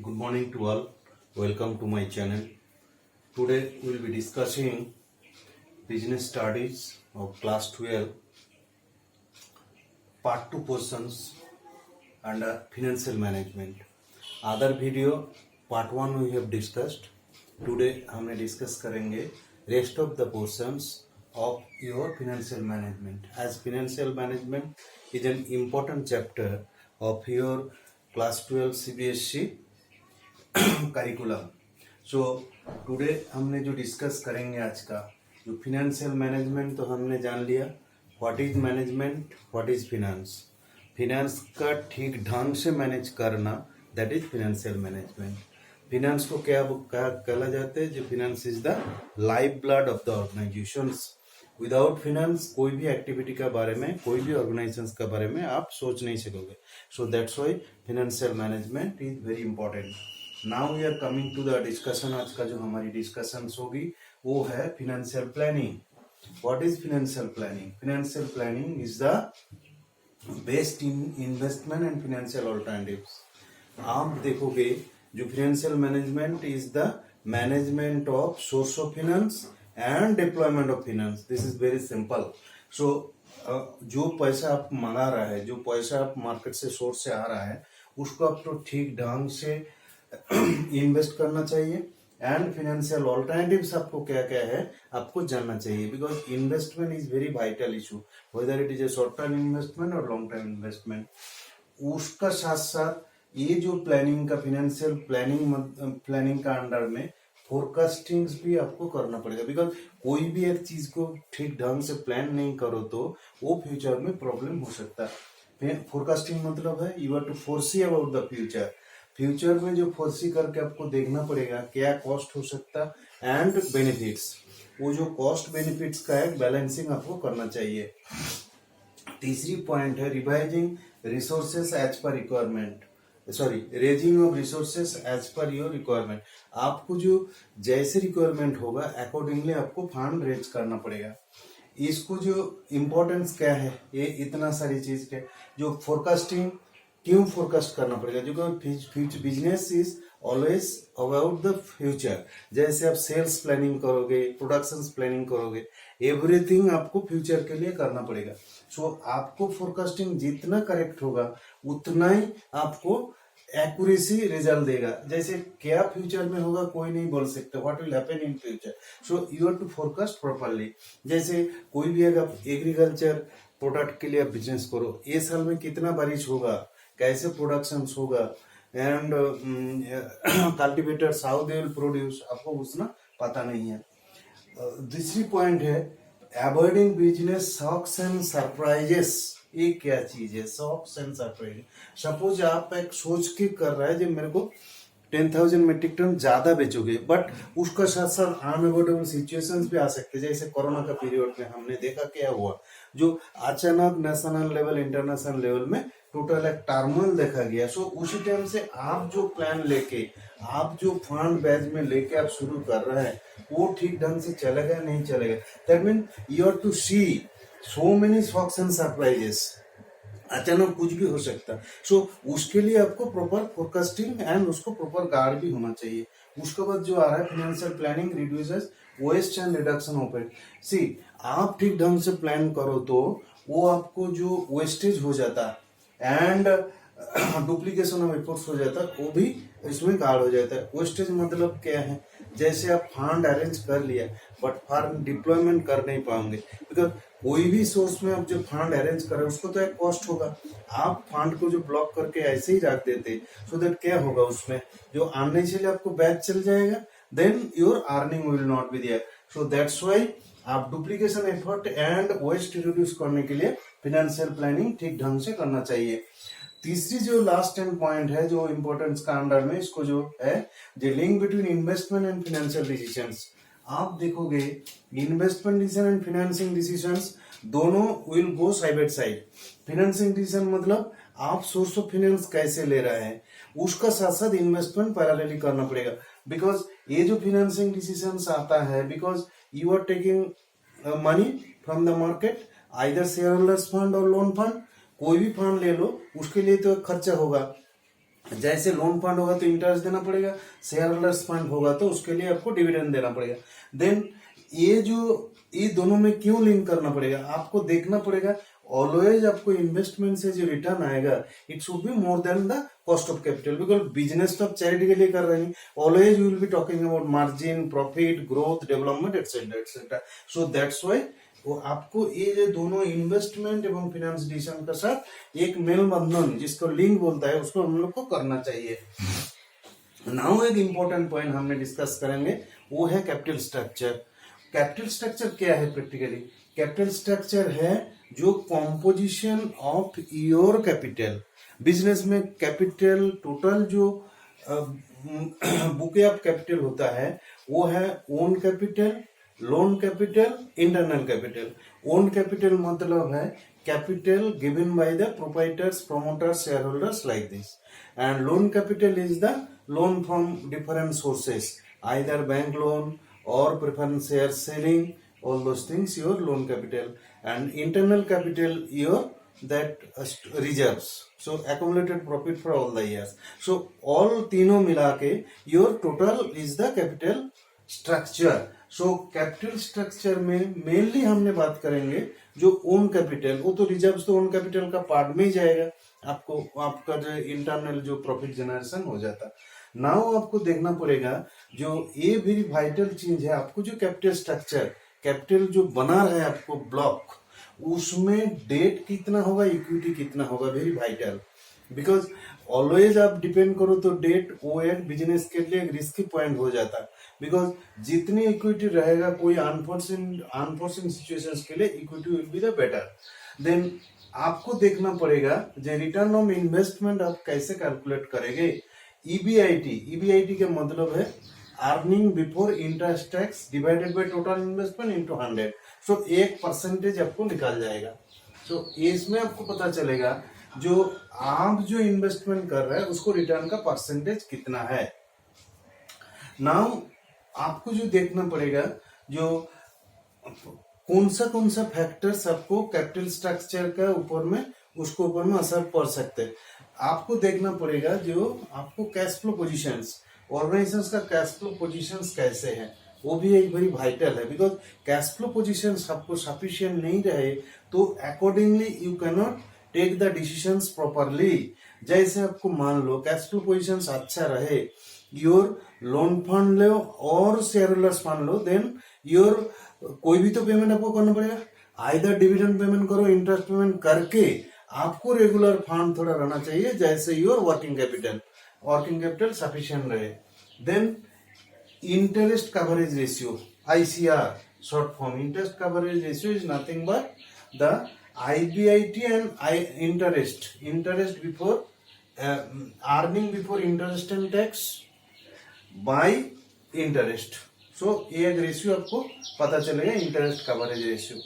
Good morning to all. Welcome to my channel. Today we will be discussing business studies of class 12 part 2 portions under financial management. Other video part 1 we have discussed. Today हमने discuss करेंगे rest of the portions of your financial management. As financial management is an important chapter of your class 12 CBSE curriculum. So today हमने जो discuss करेंगे आज का जो financial management, तो हमने जान लिया what is management, what is finance. Finance का ठीक ढंग से मैनेज करना, that is financial management. Finance को क्या कहा जाता है? जो finance is the life blood of the organisations. Without finance कोई भी एक्टिविटी के बारे में, कोई भी ऑर्गेनाइजेशन के बारे में आप सोच नहीं सकोगे. So that's why financial management is very important. Now we are coming to the discussion. आज का जो हमारी डिस्कशन होगी वो है financial planning. What is financial planning? Financial planning is the best in investment and financial alternatives. आप देखोगे जो financial management is the management of source of finance and deployment of finance. This is very simple. So जो पैसा आप मंगा रहा है, जो पैसा आप मार्केट से सोर्स से आ रहा है, उसको आप तो ठीक ढंग से इन्वेस्ट करना चाहिए. एंड फिनेंशियल ऑल्टरनेटिव्स आपको क्या क्या है आपको जानना चाहिए. Because investment is very vital issue, whether it is a short term investment और लॉन्ग टर्म इन्वेस्टमेंट. उसका साथ साथ ये जो प्लानिंग का फिनेंशियल प्लानिंग का अंडर में फोरकास्टिंग भी आपको करना पड़ेगा. बिकॉज कोई भी एक चीज को ठीक ढंग से प्लान नहीं करो तो वो फ्यूचर में प्रॉब्लम हो सकता है. फोरकास्टिंग मतलब है you have to foresee about the future. Future में जो फोरसी करके आपको देखना पड़ेगा क्या कॉस्ट हो सकता एंड बेनिफिट्स. वो जो कॉस्ट बेनिफिट्स का है बैलेंसिंग आपको करना चाहिए. तीसरी पॉइंट है revising resources as per requirement. Raising of resources as per your requirement. आपको जो जैसे रिक्वायरमेंट होगा अकॉर्डिंगली आपको फंड रेज करना पड़ेगा. इसको जो इम्पोर्टेंस क्या है, ये इतना सारी चीज के जो फोरकास्टिंग क्यों फोरकास्ट करना पड़ेगा? जो business is always about the future. जैसे आप सेल्स प्लानिंग करोगे, प्रोडक्शन प्लानिंग करोगे, एवरीथिंग आपको फ्यूचर के लिए करना पड़ेगा. सो आपको फोरकास्टिंग जितना करेक्ट होगा उतना ही आपको एक्यूरेसी रिजल्ट देगा. जैसे क्या फ्यूचर में होगा कोई नहीं बोल सकता, what will happen in future. So you have to forecast properly. जैसे कोई भी अगर आप एग्रीकल्चर प्रोडक्ट के लिए आप बिजनेस करो, ये साल में कितना बारिश होगा, कैसे प्रोडक्शन होगा, and cultivators how they will produce, आपको उतना पता नहीं है. दूसरी पॉइंट है avoiding business shocks and surprises. ये क्या चीज है शॉक्स एंड सरप्राइजेस? सपोज आप एक सोच के कर रहा है जो मेरे को 10,000 मेट्रिक टन ज्यादा बेचोगे, बट उसका साथ साथ अनअवॉइडेबल सिचुएशंस भी आ सकते हैं. जैसे कोरोना का पीरियड में हमने देखा क्या हुआ, जो अचानक नेशनल लेवल इंटरनेशनल लेवल में टोटल एक टर्मोइल देखा गया. सो उसी टाइम से आप जो प्लान लेके, आप जो फंड बैच में लेके आप शुरू कर रहे हैं वो ठीक ढंग से चलेगा नहीं चलेगा. That mean you have to see so many shocks and surprises. अचानक कुछ भी हो सकता. सो उसके लिए आपको प्रॉपर फोरकास्टिंग एंड उसको प्रॉपर गार्ड भी होना चाहिए. उसके बाद जो आ रहा है financial planning reduces waste and reduction of it. See आप ठीक ढंग से प्लान करो तो वो आपको जो वेस्टेज हो जाता एंड डुप्लीकेशन ऑफ एफर्ट्स हो जाता वो भी इसमें गार्ड हो जाता है. वेस्टेज मतलब क्या है? जैसे आप फंड अरेंज कर लिया बट फंड डिप्लॉयमेंट कर नहीं पाओगे. बिकॉज कोई भी सोर्स में आप जो फंड अरेंज कर रहे हो उसको तो एक कॉस्ट होगा. आप फंड को जो ब्लॉक करके ऐसे ही रख देते, सो दैट क्या होगा उसमें जो आने से आपको बैच चल जाएगा, then your earning will not be there. So that's why आप duplication effort and waste reduce करने के लिए फिनेंशियल प्लानिंग ठीक ढंग से करना चाहिए. तीसरी जो लास्ट एंड पॉइंट है जो इम्पोर्टेंस का अंडर में, इसको जो है the link between investment and financial decisions. आप देखोगे investment decision and financing decisions दोनों will go side by side. Financing decision मतलब आप सोर्स ऑफ फाइनेंस कैसे ले रहे हैं, उसका साथ साथ इन्वेस्टमेंट पैरेलली करना पड़ेगा. बिकॉज ये जो फाइनेंसिंग डिसीजंस आता है, because you are taking money from the market, either share holders fund और लोन फंड. कोई भी फंड ले लो उसके लिए तो खर्चा होगा. जैसे लोन फंड होगा तो इंटरेस्ट देना पड़ेगा, शेयर होल्डर्स फंड होगा तो उसके लिए आपको डिविडेंड देना पड़ेगा। देन ये दोनों में क्यों लिंक करना पड़ेगा, आपको देखना पड़ेगा ऑलवेज आपको इन्वेस्टमेंट से जो रिटर्न आएगा it should be more than the cost of capital, because business तो आप चैरिटी के लिए कर रहे हैं। Always you will be talking about margin, profit, growth, development etcetera etcetera. So that's why वो आपको ये जो दोनों इन्वेस्टमेंट एवं फिनेंस डिसीजन के साथ एक मेल बंधन जिसको लिंक बोलता है उसको हम लोग को करना चाहिए। नाउ एक इंपॉर्टेंट पॉइंट हमने डिस्कस करेंगे वो है कैपिटल स्ट्रक्चर। कैपिटल स्ट्रक्चर क्या है प्रैक्टिकली? कैपिटल स्ट्रक्चर है जो composition of your capital. Business में कैपिटल टोटल जो बुके ऑफ कैपिटल होता है वो है own capital, loan capital, internal capital. Own capital मतलब है capital given by the proprietors, promoters, shareholders like this, and loan capital is the loan from different sources, either bank loan or preference share selling, all those things your loan capital, and internal capital your that reserves, so accumulated profit for all the years. So all तीनों मिला के your total is the capital structure. So capital structure में mainly हमने बात करेंगे जो own capital, वो तो रिजर्व्स तो ओन कैपिटल का पार्ट में ही जाएगा, आपको आपका जो इंटरनल जो प्रॉफिट जनरेशन हो जाता। नाउ आपको देखना पड़ेगा जो ये वेरी वाइटल चीज है, आपको जो कैपिटल स्ट्रक्चर, कैपिटल जो बना रहा है आपको ब्लॉक, उसमें डेट कितना होगा, इक्विटी कितना होगा, वेरी वाइटल। बिकॉज ऑलवेज आप डिपेंड करो तो डेट वो एक बिजनेस के लिए एक रिस्की पॉइंट हो जाता है। बिकॉज जितनी इक्विटी रहेगा कोई अनफोर्सिन सिचुएशंस के लिए equity will be the better. Then आपको देखना पड़ेगा जो रिटर्न ऑन इन्वेस्टमेंट आप कैसे कैलकुलेट करेंगे। ईबीआईटी का मतलब है earning before interest tax divided by total investment into 100। सो 1% आपको निकाल जाएगा। सो इसमें आपको पता चलेगा जो आप जो इन्वेस्टमेंट कर रहे हैं उसको रिटर्न का परसेंटेज कितना है। नाउ आपको जो देखना पड़ेगा जो कौन सा फैक्टर्स आपको कैपिटल स्ट्रक्चर का ऊपर में उसको ऊपर में असर पड़ सकते हैं। आपको देखना पड़ेगा जो आपको कैश फ्लो पोजीशंस, ऑर्गेनाइजेशंस का कैश फ्लो पोजीशंस कैसे हैं, वो भी एक वेरी वाइटल है। बिकॉज कैश फ्लो पोजीशंस आपको सफिशिएंट नहीं रहे तो accordingly you cannot take the decisions properly. जैसे आपको मान लो कैश फ्लो पोजीशंस अच्छा रहे, योर लोन फंड लो और शेयर होल्डर्स फंड लो, देन योर कोई भी तो पेमेंट आपको करना पड़ेगा, आइदर डिविडेंड पेमेंट करो, इंटरेस्ट पेमेंट करके आपको रेगुलर फंड थोड़ा रहना चाहिए, जैसे योर वर्किंग कैपिटल सफिशिएंट रहे। Then interest coverage ratio, ICR short form, interest coverage ratio is nothing but the IBIT and interest before earning before interest and tax by interest। So ये एक ratio आपको पता चलेगा, interest coverage ratio.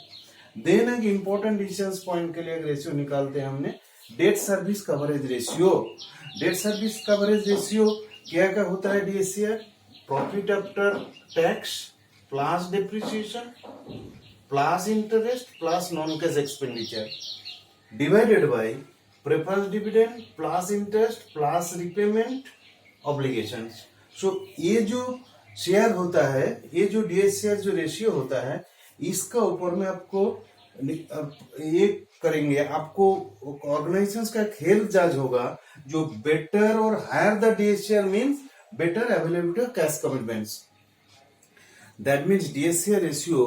Then एक important decisions point के लिए एक ratio निकालते हैं हमने, debt service coverage ratio. Debt service coverage ratio क्या क्या होता है DSCR? Profit after tax plus depreciation plus interest plus non cash expenditure divided by preference dividend plus interest plus repayment obligations. So ये जो share होता है, ये जो DSCR जो रेशियो होता है, इसका ऊपर में आपको ये करेंगे, आपको ऑर्गेनाइजेशंस का खेल जज होगा जो बेटर और higher the DSCR means better availability of cash commitments. That means DSCR ratio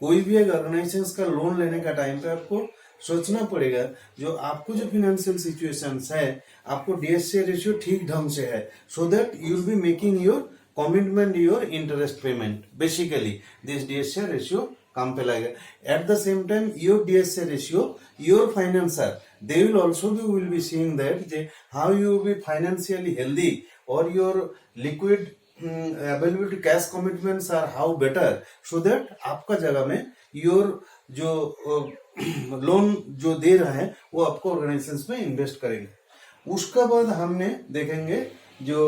कोई भी एक ऑर्गेनाइजेशंस का लोन लेने का टाइम पे आपको सोचना पड़ेगा जो आपको जो फाइनेंशियल सिचुएशंस है आपको DSCR रेशियो ठीक ढंग से है, so that you will be making your commitment your interest payment. Basically this DSCR ratio काम पे लगेगा। At the same time your DSCR ratio your financier they will also will be seeing that how you will be financially healthy or your liquid availability cash commitments are how better, so that आपका जगह में your जो loan जो दे रहा है वो आपको organisations में इन्वेस्ट करेंगे। उसके बाद हमने देखेंगे जो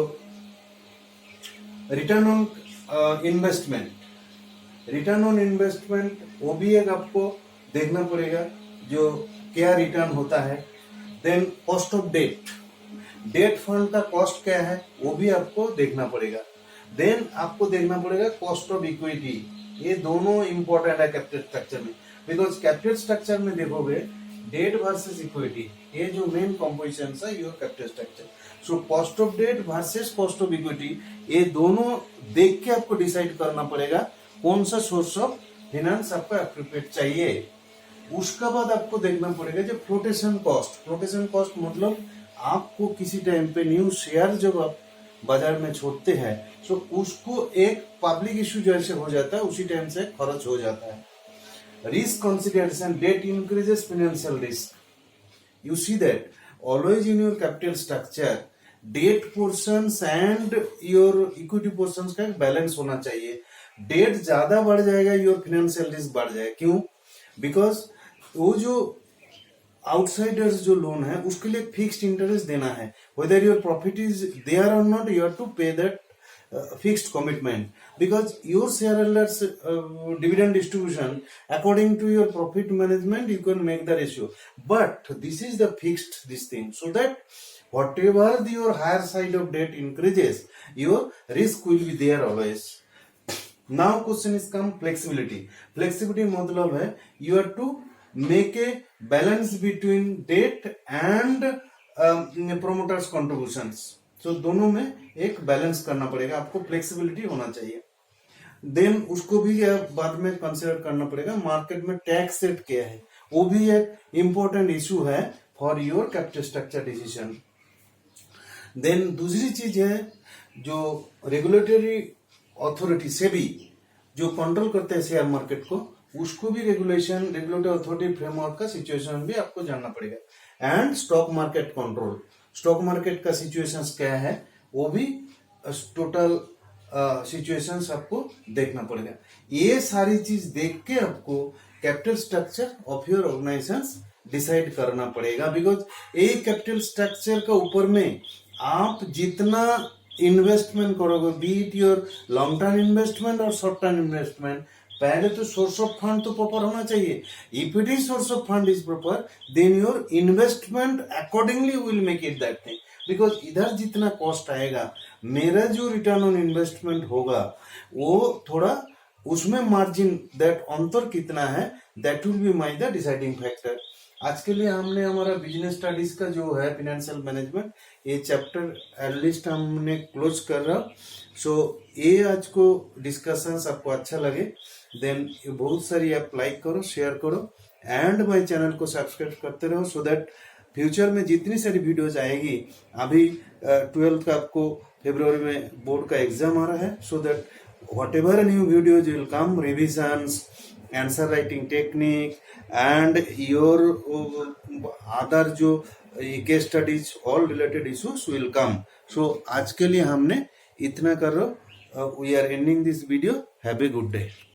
return on investment. Return on investment वो भी एक आपको देखना पड़ेगा जो क्या रिटर्न होता है। Then cost of debt, debt fund का कॉस्ट क्या है वो भी आपको देखना पड़ेगा। देन आपको देखना पड़ेगा कॉस्ट ऑफ इक्विटी। ये दोनों इंपॉर्टेंट है कैपिटल स्ट्रक्चर में, बिकॉज कैपिटल स्ट्रक्चर में देखोगे डेट वर्सेस इक्विटी, ये जो मेन कंपोजिशन है your capital structure. So cost of debt versus cost of equity, ये दोनों देख के आपको डिसाइड करना पड़ेगा कौन सा सोर्स ऑफ फाइनेंस आपको एप्रोप्रिएट चाहिए। उसका बाद आपको देखना पड़ेगा जो फ्लोटेशन कॉस्ट। फ्लोटेशन कॉस्ट मतलब आपको किसी टाइम पे न्यू शेयर जब आप बाजार में छोड़ते हैं तो उसको एक पब्लिक इश्यू जैसे हो जाता है उसी टाइम से खर्च हो जाता है। Risk consideration, debt increases financial risk. You see that always in your capital structure debt portions and your equity portions का बैलेंस होना चाहिए। डेट ज्यादा बढ़ जाएगा योर फाइनेंशियल रिस्क बढ़ जाएगा। क्यों? बिकॉज वो जो आउटसाइडर्स जो लोन है उसके लिए फिक्स्ड इंटरेस्ट देना है, whether your profit is there और not, you have to pay that fixed commitment, because your shareholders dividend distribution according to your profit management you can make the ratio, but this is the fixed this thing, so that whatever your higher side of debt increases your risk will be there always. Now question is come flexibility. Flexibility मतलब है you have to make a balance between debt and promoters contributions. तो दोनों में एक balance करना पड़ेगा, आपको flexibility होना चाहिए। देन उसको भी बाद में कंसिडर करना पड़ेगा मार्केट में टैक्स रेट क्या है, वो भी एक इम्पोर्टेंट इशू है for your capital structure decision. Then दूसरी चीज है जो रेगुलेटरी अथॉरिटी से भी जो कंट्रोल करते हैं शेयर मार्केट को, उसको भी रेगुलेटरी अथॉरिटी फ्रेमवर्क का सिचुएशन भी आपको जानना पड़ेगा। And stock market control, stock market का सिचुएशंस क्या है वो भी टोटल सिचुएशंस आपको देखना पड़ेगा। ये सारी चीज देख के आपको capital structure of your organisation decide करना पड़ेगा, बिकॉज एक कैपिटल स्ट्रक्चर का ऊपर में आप जितना इन्वेस्टमेंट करोगे, be it your long term investment और शॉर्ट टर्म इन्वेस्टमेंट, पहले तो सोर्स ऑफ फंड तो प्रॉपर होना चाहिए। If it is source of fund is proper then your investment accordingly will make it that thing, because इधर जितना cost आएगा मेरा जो रिटर्न ऑन इन्वेस्टमेंट होगा वो थोड़ा उसमें मार्जिन दैट अंतर कितना है that will be my the deciding factor. आज के लिए हमने हमारा बिजनेस स्टडीज का जो है फाइनेंशियल मैनेजमेंट ये चैप्टर एटलीस्ट हमने क्लोज कर रहा। सो ये आज को डिस्कशंस आपको अच्छा लगे देन बहुत सारी आप लाइक करो, शेयर करो एंड माय चैनल को सब्सक्राइब करते रहो, सो दैट फ्यूचर में जितनी सारी वीडियोज आएगी, अभी 12th का आपको फरवरी में बोर्ड का एग्जाम आ रहा है, so that whatever new videos will come, revisions, answer writing technique and your other जो case studies all related issues will come. So आज के लिए हमने इतना कर रहा हूँ। We are ending this video. Have a good day.